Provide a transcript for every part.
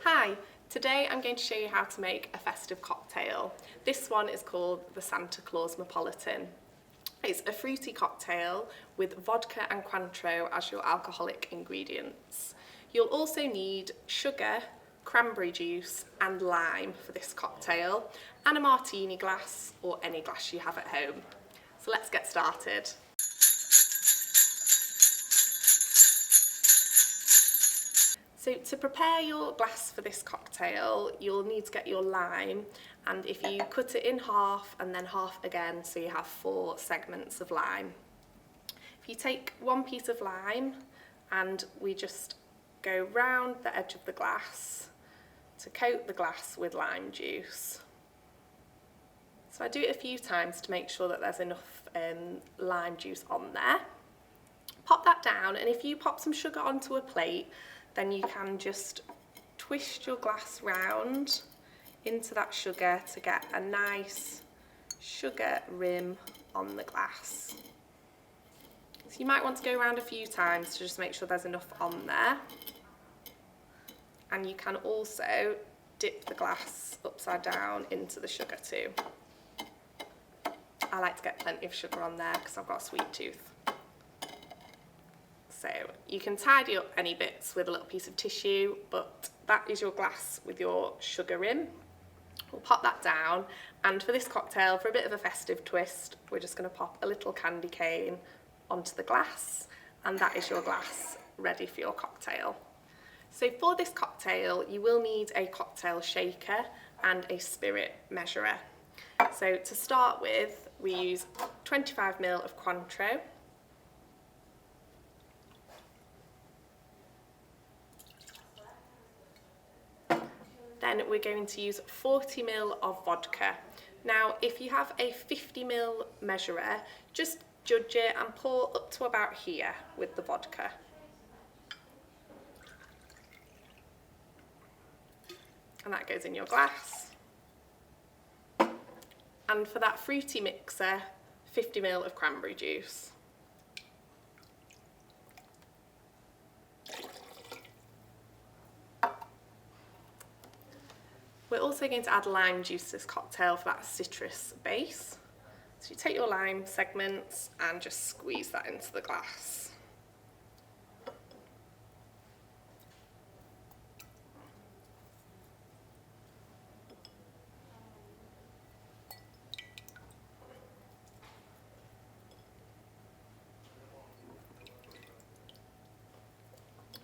Hi, today I'm going to show you how to make a festive cocktail. This one is called the Santa Clausmopolitan. It's a fruity cocktail with vodka and Cointreau as your alcoholic ingredients. You'll also need sugar, cranberry juice and lime for this cocktail, and a martini glass or any glass you have at home. So let's get started. So to prepare your glass for this cocktail, you'll need to get your lime, and if you cut it in half and then half again, so you have 4 segments of lime. If you take one piece of lime and we just go round the edge of the glass to coat the glass with lime juice. So I do it a few times to make sure that there's enough lime juice on there. Pop that down, and if you pop some sugar onto a plate, then you can just twist your glass round into that sugar to get a nice sugar rim on the glass. So you might want to go around a few times to just make sure there's enough on there. And you can also dip the glass upside down into the sugar too. I like to get plenty of sugar on there because I've got a sweet tooth. So you can tidy up any bits with a little piece of tissue, but that is your glass with your sugar rim. We'll pop that down, and for this cocktail, for a bit of a festive twist, we're just going to pop a little candy cane onto the glass, and that is your glass ready for your cocktail. So for this cocktail, you will need a cocktail shaker and a spirit measurer. So to start with, we use 25 ml of Cointreau. Then we're going to use 40 ml of vodka. Now, if you have a 50 ml measurer, just judge it and pour up to about here with the vodka. And that goes in your glass. And for that fruity mixer, 50 ml of cranberry juice. We're also going to add lime juice to this cocktail for that citrus base. So you take your lime segments and just squeeze that into the glass.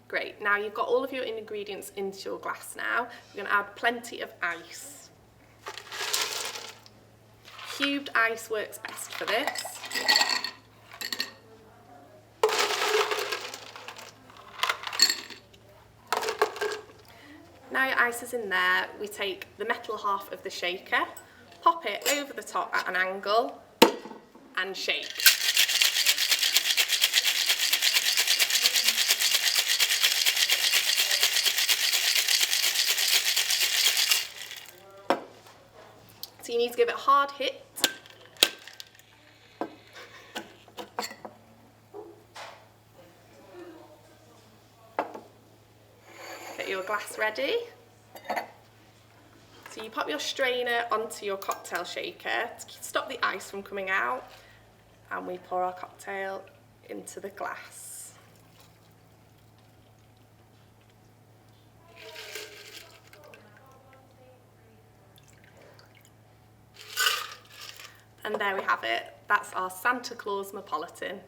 Great, now you've got all of your ingredients into your glass now. You're going to add plenty of ice. Cubed ice works best for this. Now your ice is in there, we take the metal half of the shaker, pop it over the top at an angle and shake. So you need to give it a hard hit. Get your glass ready. So you pop your strainer onto your cocktail shaker to stop the ice from coming out, and we pour our cocktail into the glass. And there we have it. That's our Santa Clausmopolitan.